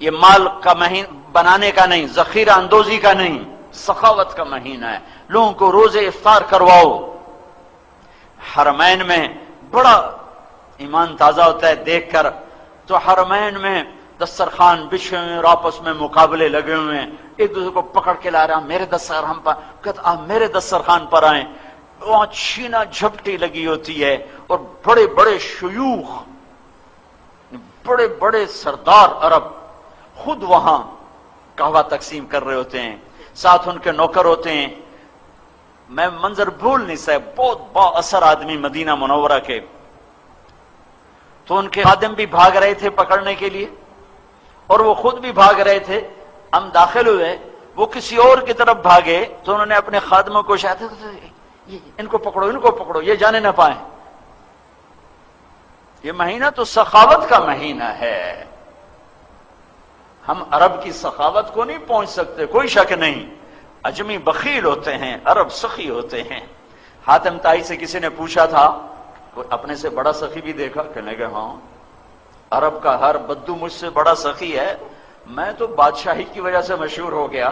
یہ مال کا مہینہ بنانے کا نہیں، ذخیرہ اندوزی کا نہیں، سخاوت کا مہینہ ہے۔ لوگوں کو روزے افطار کرواؤ۔ حرمین میں بڑا ایمان تازہ ہوتا ہے دیکھ کر، تو حرمین میں دسترخوان بچھے ہوئے اور آپس میں مقابلے لگے ہوئے ہیں، ایک دوسرے کو پکڑ کے لا رہا، میرے دسترخوان پر، کہتا آپ میرے دسترخوان پر آئیں۔ وہاں چھینا جھپٹی لگی ہوتی ہے، اور بڑے بڑے شیوخ، بڑے بڑے سردار عرب خود وہاں قہوہ تقسیم کر رہے ہوتے ہیں، ساتھ ان کے نوکر ہوتے ہیں۔ میں منظر بھول نہیں سکتا، بہت با اثر آدمی مدینہ منورہ کے۔ تو ان کے خادم بھی بھاگ رہے تھے پکڑنے کے لیے، اور وہ خود بھی بھاگ رہے تھے۔ ہم داخل ہوئے، وہ کسی اور کی طرف بھاگے، تو انہوں نے اپنے خادموں کو شاید ان کو پکڑو، ان کو پکڑو، یہ جانے نہ پائیں۔ یہ مہینہ تو سخاوت کا مہینہ ہے۔ ہم عرب کی سخاوت کو نہیں پہنچ سکتے، کوئی شک نہیں۔ اجمی بخیل ہوتے ہیں، عرب سخی ہوتے ہیں۔ حاتم طائی سے کسی نے پوچھا تھا، کوئی اپنے سے بڑا سخی بھی دیکھا؟ کہنے لگے ہاں، عرب کا ہر بدو مجھ سے بڑا سخی ہے، میں تو بادشاہی کی وجہ سے مشہور ہو گیا۔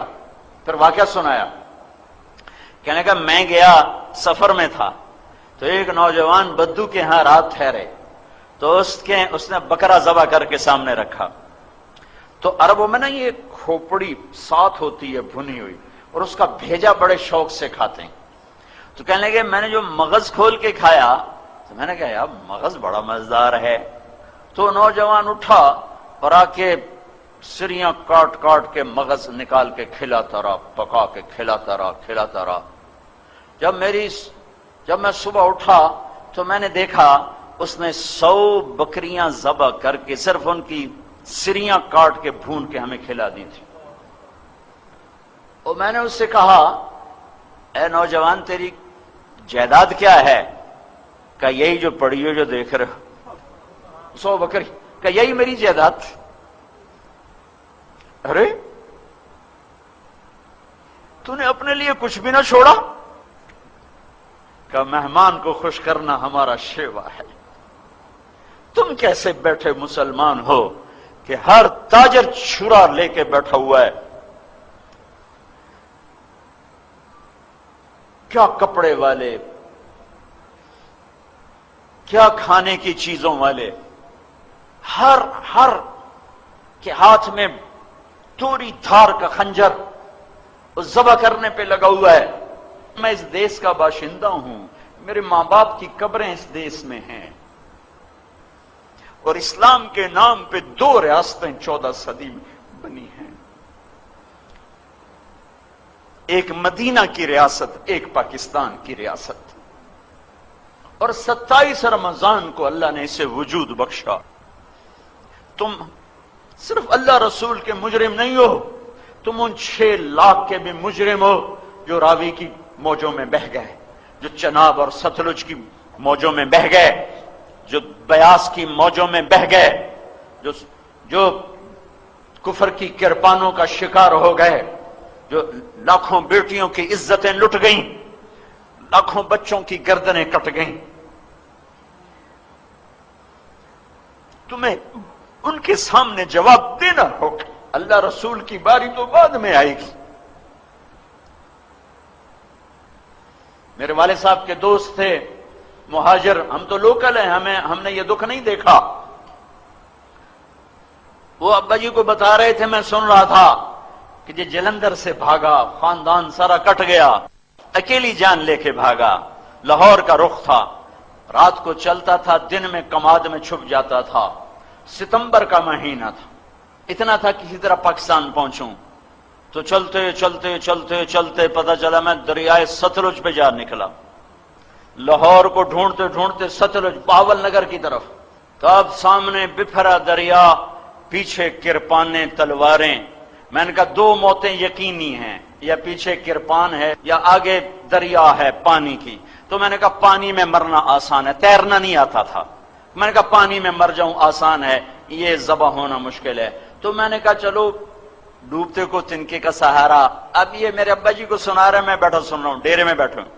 پھر واقعہ سنایا، کہنے لگا میں گیا سفر میں تھا، تو ایک نوجوان بدو کے ہاں رات ٹھہرے، تو اس نے بکرا ذبح کر کے سامنے رکھا۔ تو عربوں میں نا یہ کھوپڑی ساتھ ہوتی ہے بھنی ہوئی، اور اس کا بھیجا بڑے شوق سے کھاتے ہیں۔ تو کہنے لگے میں نے جو مغز کھول کے کھایا، تو میں نے کہا یار مغز بڑا مزیدار ہے۔ تو نوجوان اٹھا اور آ کے سریاں کاٹ کاٹ کے مغز نکال کے کھلاتا رہا، پکا کے کھلاتا رہا۔ جب میں صبح اٹھا تو میں نے دیکھا اس نے 100 بکریاں ذبح کر کے صرف ان کی سریاں کاٹ کے بھون کے ہمیں کھلا دی تھی۔ اور میں نے اس سے کہا اے نوجوان تیری جائیداد کیا ہے؟ کہ یہی جو پڑی ہو جو دیکھ رہے ہو، 100 بکری، کہ یہی میری جائیداد۔ ارے تو نے اپنے لیے کچھ بھی نہ چھوڑا؟ کہ مہمان کو خوش کرنا ہمارا شیوا ہے۔ تم کیسے بیٹھے مسلمان ہو کہ ہر تاجر چھرا لے کے بیٹھا ہوا ہے، کیا کپڑے والے، کیا کھانے کی چیزوں والے، ہر کے ہاتھ میں توری دھار کا خنجر اس ذبح کرنے پہ لگا ہوا ہے۔ میں اس دیس کا باشندہ ہوں، میرے ماں باپ کی قبریں اس دیس میں ہیں، اور اسلام کے نام پہ 2 ریاستیں 14 صدی میں بنی ہیں، ایک مدینہ کی ریاست، ایک پاکستان کی ریاست، اور 27 رمضان کو اللہ نے اسے وجود بخشا۔ تم صرف اللہ رسول کے مجرم نہیں ہو، تم ان 6 لاکھ کے بھی مجرم ہو جو راوی کی موجوں میں بہہ گئے، جو چناب اور ستلج کی موجوں میں بہہ گئے، جو بیاس کی موجوں میں بہہ گئے، جو کفر کی کرپانوں کا شکار ہو گئے، جو لاکھوں بیٹیوں کی عزتیں لٹ گئیں، لاکھوں بچوں کی گردنیں کٹ گئیں۔ تمہیں ان کے سامنے جواب دینا ہوگا، اللہ رسول کی باری تو بعد میں آئے گی۔ میرے والد صاحب کے دوست تھے مہاجر، ہم تو لوکل ہیں، ہم نے یہ دکھ نہیں دیکھا۔ وہ ابا جی کو بتا رہے تھے، میں سن رہا تھا کہ یہ جلندھر سے بھاگا، خاندان سارا کٹ گیا، اکیلی جان لے کے بھاگا، لاہور کا رخ تھا، رات کو چلتا تھا، دن میں کماد میں چھپ جاتا تھا، ستمبر کا مہینہ تھا، اتنا تھا کسی طرح پاکستان پہنچوں، تو چلتے چلتے چلتے چلتے پتہ چلا میں دریائے ستلج پہ جا نکلا، لاہور کو ڈھونڈتے ڈھونڈتے ستلج بہاول نگر کی طرف، تب سامنے بپھرا دریا، پیچھے کرپانیں تلواریں۔ میں نے کہا 2 موتیں یقینی ہیں، یا پیچھے کرپان ہے یا آگے دریا ہے پانی کی۔ تو میں نے کہا پانی میں مرنا آسان ہے، تیرنا نہیں آتا تھا، میں نے کہا پانی میں مر جاؤں آسان ہے، یہ ذبح ہونا مشکل ہے۔ تو میں نے کہا چلو ڈوبتے کو تنکے کا سہارا۔ اب یہ میرے ابا جی کو سنا رہا ہے، میں بیٹھا سن رہا ہوں، ڈیرے میں بیٹھا ہوں۔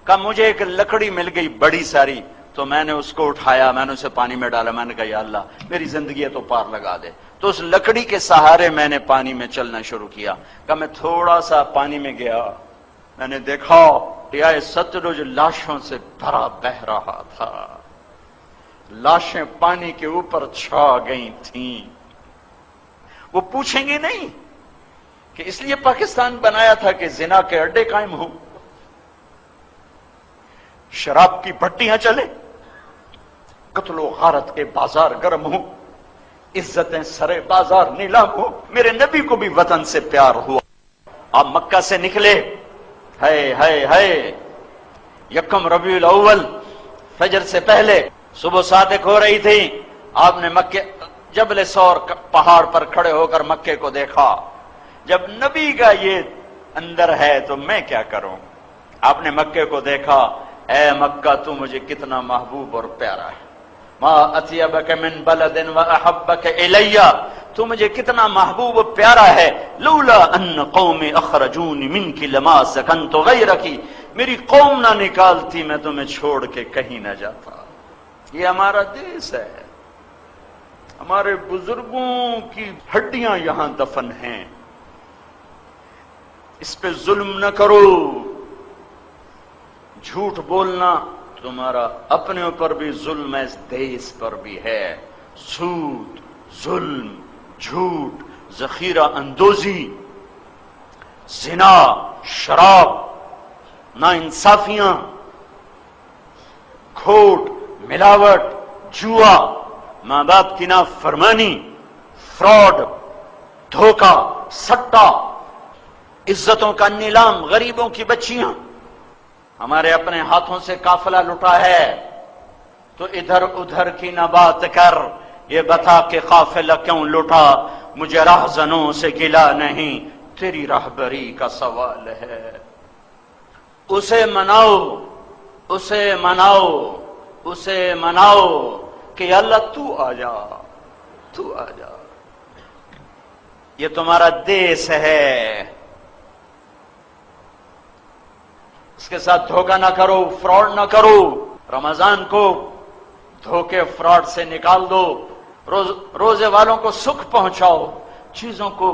کہا مجھے ایک لکڑی مل گئی بڑی ساری، تو میں نے اس کو اٹھایا، میں نے اسے پانی میں ڈالا، میں نے کہا یا اللہ میری زندگی ہے تو پار لگا دے۔ تو اس لکڑی کے سہارے میں نے پانی میں چلنا شروع کیا۔ کہ میں تھوڑا سا پانی میں گیا، میں نے دیکھا دریائے ستلج لاشوں سے بھرا بہ رہا تھا، لاشیں پانی کے اوپر چھا گئی تھیں۔ وہ پوچھیں گے نہیں کہ اس لیے پاکستان بنایا تھا کہ زنا کے اڈے قائم ہوں، شراب کی بھٹیاں چلے، قتل و غارت کے بازار گرم ہوں، عزتیں سرے بازار نیلام ہوں۔ میرے نبی کو بھی وطن سے پیار ہوا۔ آپ مکہ سے نکلے، ہے یکم ربیع الاول فجر سے پہلے صبح صادق ہو رہی تھی، آپ نے مکے جبل سور پہاڑ پر کھڑے ہو کر مکے کو دیکھا۔ جب نبی کا یہ اندر ہے تو میں کیا کروں؟ آپ نے مکے کو دیکھا، اے مکہ تو مجھے کتنا محبوب اور پیارا ہے، ما اطیبک من بلد واحبک الی، تو مجھے کتنا محبوب و پیارا ہے۔ لولا ان قومی اخرجونی منک لما سکنت غیرک، میری قوم نہ نکالتی میں تمہیں چھوڑ کے کہیں نہ جاتا۔ یہ ہمارا دیس ہے، ہمارے بزرگوں کی ہڈیاں یہاں دفن ہیں، اس پہ ظلم نہ کرو۔ جھوٹ بولنا تمہارا اپنے اوپر بھی ظلم ہے، اس دیس پر بھی ہے۔ سود، ظلم، جھوٹ، ذخیرہ اندوزی، زنا، شراب، ناانصافیاں، کھوٹ، ملاوٹ، جوا، ماں باپ کی نافرمانی، فراڈ، دھوکہ، سٹا، عزتوں کا نیلام، غریبوں کی بچیاں۔ ہمارے اپنے ہاتھوں سے قافلہ لٹا ہے تو ادھر ادھر کی نہ بات کر، یہ بتا کہ قافلہ کیوں لٹا، مجھے راہزنوں سے گلا نہیں، تیری راہبری کا سوال ہے۔ اسے مناؤ، اسے مناؤ، اسے مناؤ کہ اللہ تو آ جا، تو آ جا۔ یہ تمہارا دیس ہے، اس کے ساتھ دھوکہ نہ کرو، فراڈ نہ کرو۔ رمضان کو دھوکے فراڈ سے نکال دو، روزے والوں کو سکھ پہنچاؤ، چیزوں کو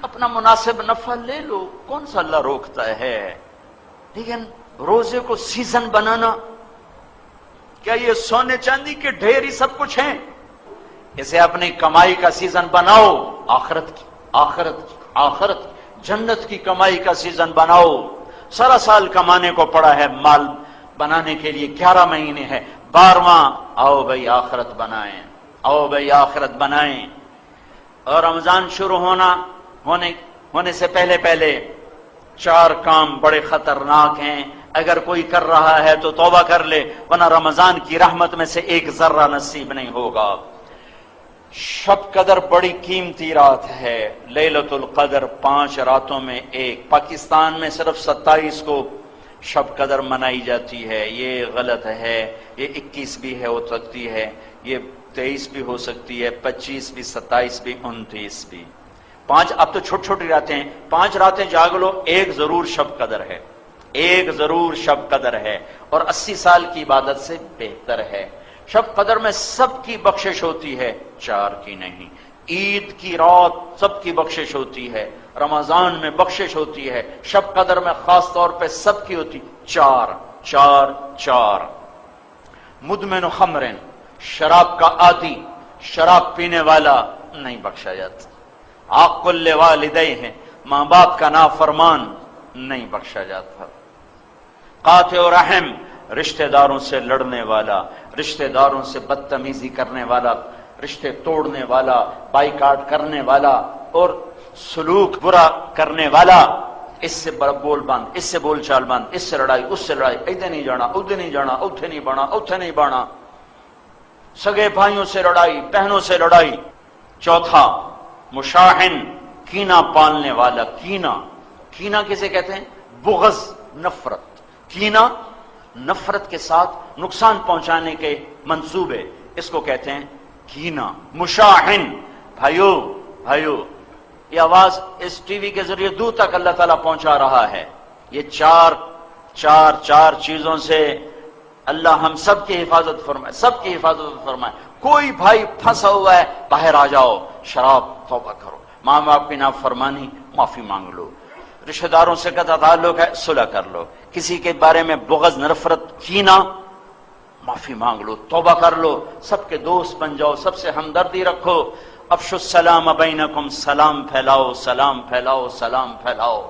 اپنا مناسب نفع لے لو، کون سا اللہ روکتا ہے؟ لیکن روزے کو سیزن بنانا، کیا یہ سونے چاندی کے ڈھیر ہی سب کچھ ہیں؟ اسے اپنی کمائی کا سیزن بناؤ، آخرت کی، آخرت کی، آخرت کی، جنت کی کمائی کا سیزن بناؤ۔ سارا سال کمانے کو پڑا ہے، مال بنانے کے لیے 11 مہینے ہے، 12واں آؤ بھائی آخرت بنائیں، آؤ بھائی آخرت بنائیں۔ اور رمضان شروع ہونے سے پہلے 4 کام بڑے خطرناک ہیں، اگر کوئی کر رہا ہے تو توبہ کر لے، ورنہ رمضان کی رحمت میں سے ایک ذرہ نصیب نہیں ہوگا۔ شب قدر بڑی قیمتی رات ہے، لیلۃ القدر 5 راتوں میں ایک۔ پاکستان میں صرف 27 کو شب قدر منائی جاتی ہے، یہ غلط ہے۔ یہ 21 بھی ہو سکتی ہے، یہ 23 بھی ہو سکتی ہے، 25 بھی، 27 بھی، 29 بھی۔ 5 اب تو چھوٹی چھوٹی راتیں ہیں، 5 راتیں جاگ لو، ایک ضرور شب قدر ہے، ایک ضرور شب قدر ہے، اور 80 سال کی عبادت سے بہتر ہے۔ شب قدر میں سب کی بخشش ہوتی ہے، 4 کی نہیں۔ عید کی رات سب کی بخشش ہوتی ہے، رمضان میں بخشش ہوتی ہے، شب قدر میں خاص طور پہ سب کی ہوتی، 4۔ مدمن خمر، شراب کا عادی، شراب پینے والا نہیں بخشا جاتا۔ عاق والدیہ، ماں باپ کا نافرمان نہیں بخشا جاتا۔ قاطع رحم، رشتہ داروں سے لڑنے والا، رشتہ داروں سے بدتمیزی کرنے والا، رشتے توڑنے والا، بائیکاٹ کرنے والا اور سلوک برا کرنے والا، اس سے بول باندھ، اس سے بول چال باندھ، اس سے لڑائی، اس سے لڑائی، ادھر نہیں جانا، ادھر نہیں جانا، اتھے نہیں بڑھنا، اتھے نہیں بڑھنا، سگے بھائیوں سے لڑائی، بہنوں سے لڑائی۔ 4، مشاحن، کینہ پالنے والا۔ کینہ کسے کہتے ہیں؟ بغض، نفرت۔ کینہ نفرت کے ساتھ نقصان پہنچانے کے منصوبے، اس کو کہتے ہیں کینہ۔ مشاحن، بھائیو یہ آواز اس ٹی وی کے ذریعے دور تک اللہ تعالیٰ پہنچا رہا ہے۔ یہ چار چیزوں سے اللہ ہم سب کی حفاظت فرمائے، سب کی حفاظت فرمائے۔ کوئی بھائی پھنسا ہوا ہے، باہر آ جاؤ، شراب توبہ کرو، ماں باپ کی نافرمانی معافی مانگ لو، رشتہ داروں سے قطع تعلق ہے صلح کر لو، کسی کے بارے میں بغض نفرت کینہ معافی مانگ لو، توبہ کر لو، سب کے دوست بن جاؤ، سب سے ہمدردی رکھو۔ افشوا السلام بینکم، سلام پھیلاؤ، سلام پھیلاؤ، سلام پھیلاؤ۔